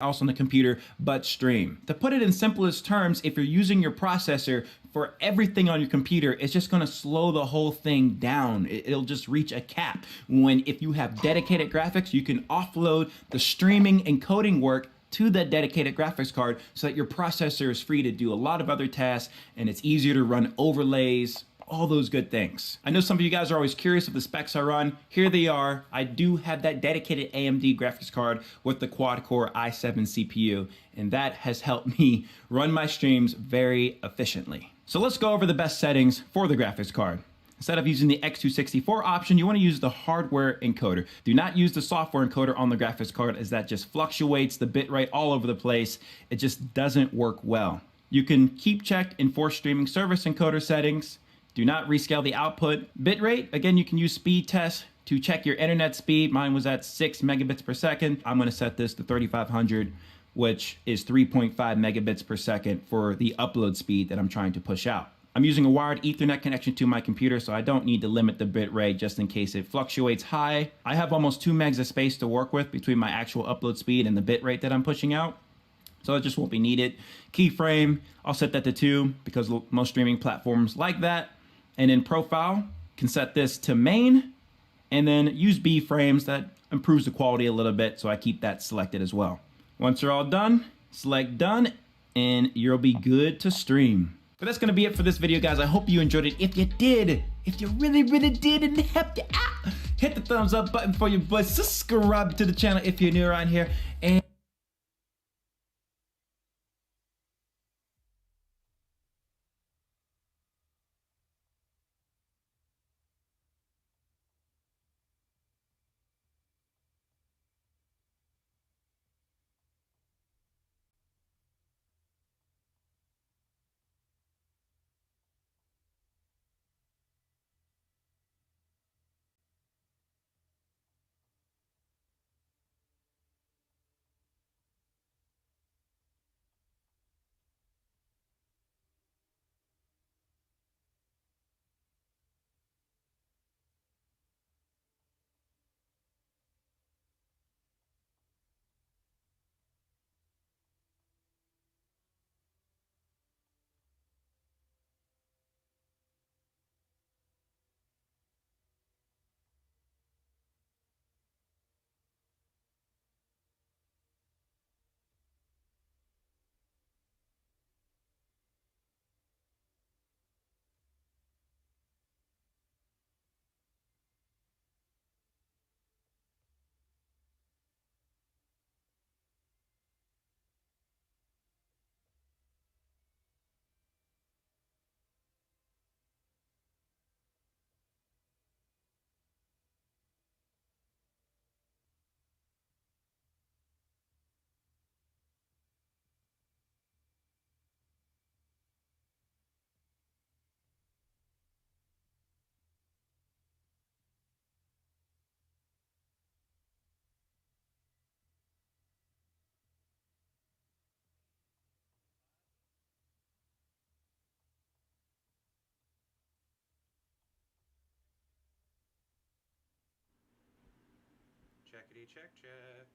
else on the computer but stream. To put it in simplest terms, if you're using your processor for everything on your computer, it's just going to slow the whole thing down. It'll just reach a cap. When if you have dedicated graphics, you can offload the streaming and coding work to that dedicated graphics card so that your processor is free to do a lot of other tasks and it's easier to run overlays, all those good things. I know some of you guys are always curious if the specs I run. Here they are. I do have that dedicated AMD graphics card with the quad-core i7 CPU, and that has helped me run my streams very efficiently. So let's go over the best settings for the graphics card. Instead of using the X264 option, you want to use the hardware encoder. Do not use the software encoder on the graphics card, as that just fluctuates the bitrate all over the place. It just doesn't work well. You can keep checked in force streaming service encoder settings. Do not rescale the output. Bitrate, again, you can use speed test to check your internet speed. Mine was at 6 megabits per second. I'm going to set this to 3500, which is 3.5 megabits per second for the upload speed that I'm trying to push out. I'm using a wired Ethernet connection to my computer, so I don't need to limit the bitrate just in case it fluctuates high. I have almost 2 megs of space to work with between my actual upload speed and the bitrate that I'm pushing out, so it just won't be needed. Keyframe, I'll set that to 2 because most streaming platforms like that. And in profile, can set this to main and then use B frames. That improves the quality a little bit, so I keep that selected as well. Once you're all done, select done and you'll be good to stream. But that's gonna be it for this video, guys. I hope you enjoyed it. If you did, if you really did and it helped you out, hit the thumbs up button for your boy. Subscribe to the channel if you're new around here. And checkity check check.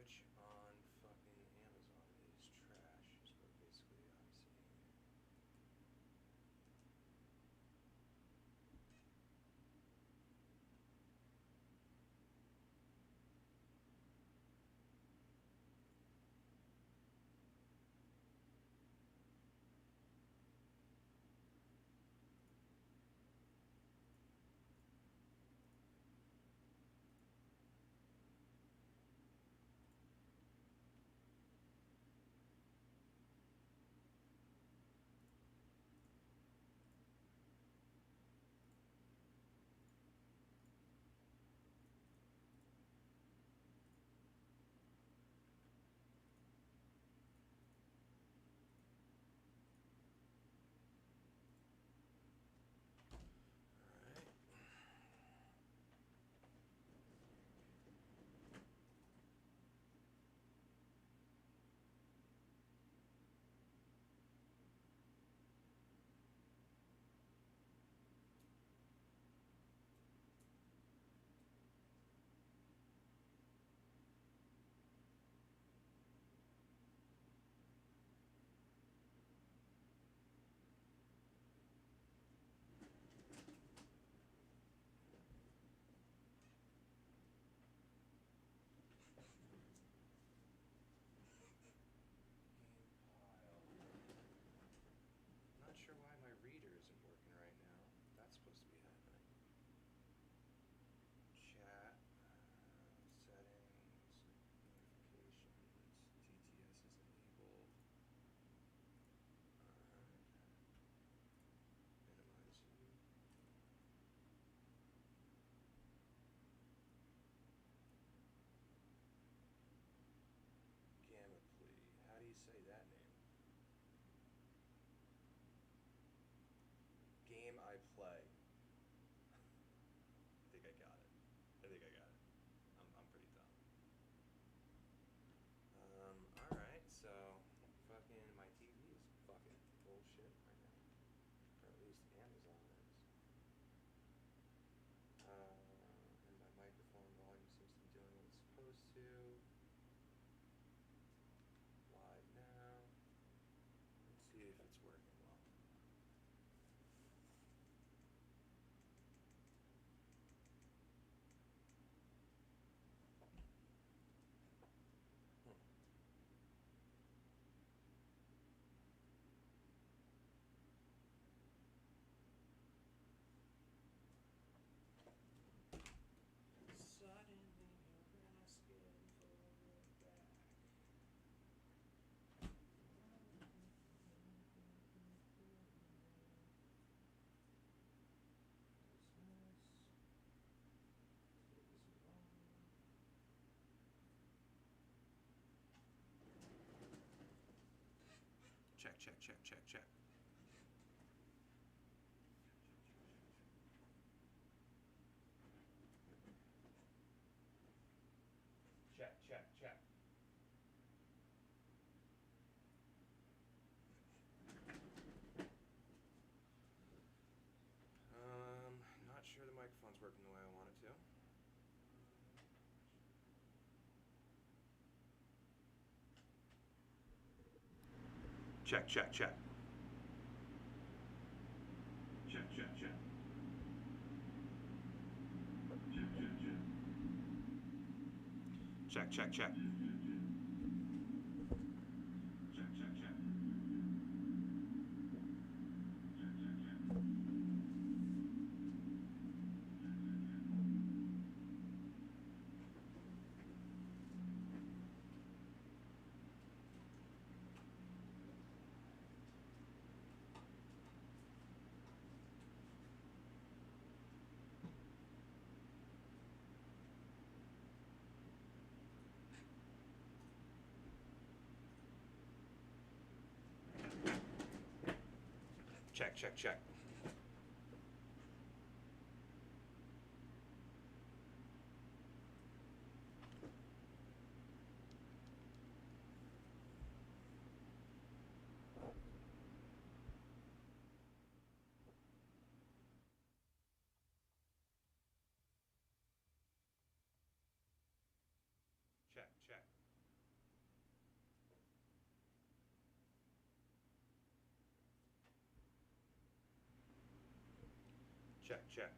Which on fucking Amazon is trash, is what basically I'm seeing. Not sure why my reader isn't working right now. That's supposed to be happening. Chat, settings, notifications, TTS is enabled. Alright. Minimize you. Gamma plea. How do you say that name? Game I play. I think I got it. I'm pretty dumb. Alright, so fucking my TV is fucking bullshit right now. Or at least Amazon is. And my microphone volume seems to be doing what it's supposed to. Live now. Let's see if it's working well. Suddenly you're asking for it back. Check, check, check, check, check. Check, check, check. Not sure the microphone's working the way I want it to. Check, check, check. Check, check, check. Check, check, check. Check, check, check. Check, check, check. Check, check, check. Check, check. check, check.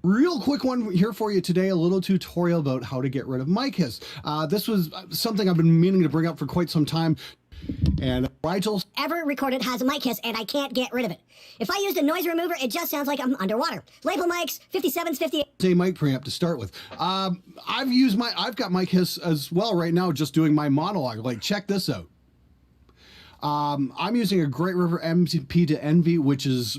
Real quick one here for you today, a little tutorial about how to get rid of mic hiss. This was something I've been meaning to bring up for quite some time. And Rigel ever recorded has a mic hiss and I can't get rid of it. If I used a noise remover, it just sounds like I'm underwater. Label mics, 57s, 58. a mic preamp to start with. I've got mic hiss as well right now, just doing my monologue. Like, check this out. I'm using a Great River MP to Envy, which is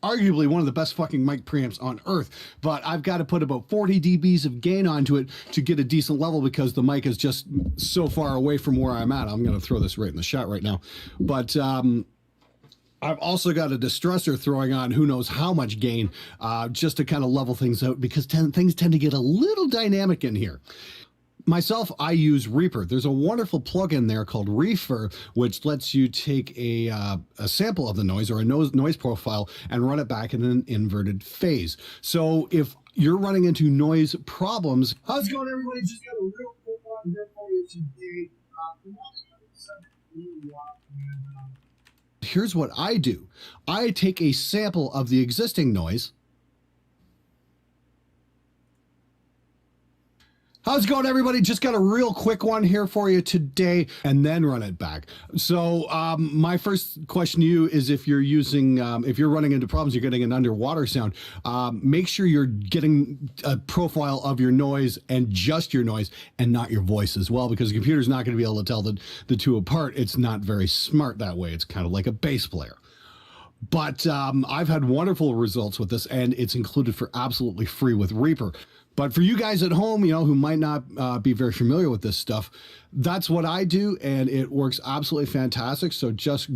arguably one of the best fucking mic preamps on earth, but I've got to put about 40 dBs of gain onto it to get a decent level because the mic is just so far away from where I'm at. I'm going to throw this right in the shot right now. But I've also got a distressor throwing on who knows how much gain just to kind of level things out because things tend to get a little dynamic in here. Myself, I use Reaper. There's a wonderful plugin there called Reaper, which lets you take a sample of the noise or a noise profile and run it back in an inverted phase. So if you're running into noise problems, how's it going, everybody? Just got a real quick one here for you today. Here's what I do. I take a sample of the existing noise. How's it going, everybody? Just got a real quick one here for you today and then run it back. So my first question to you is if you're using, if you're running into problems, you're getting an underwater sound, make sure you're getting a profile of your noise and just your noise and not your voice as well, because the computer's not going to be able to tell the two apart. It's not very smart that way. It's kind of like a bass player. But I've had wonderful results with this, and it's included for absolutely free with Reaper. But for you guys at home, you know, who might not be very familiar with this stuff, that's what I do, and it works absolutely fantastic. So just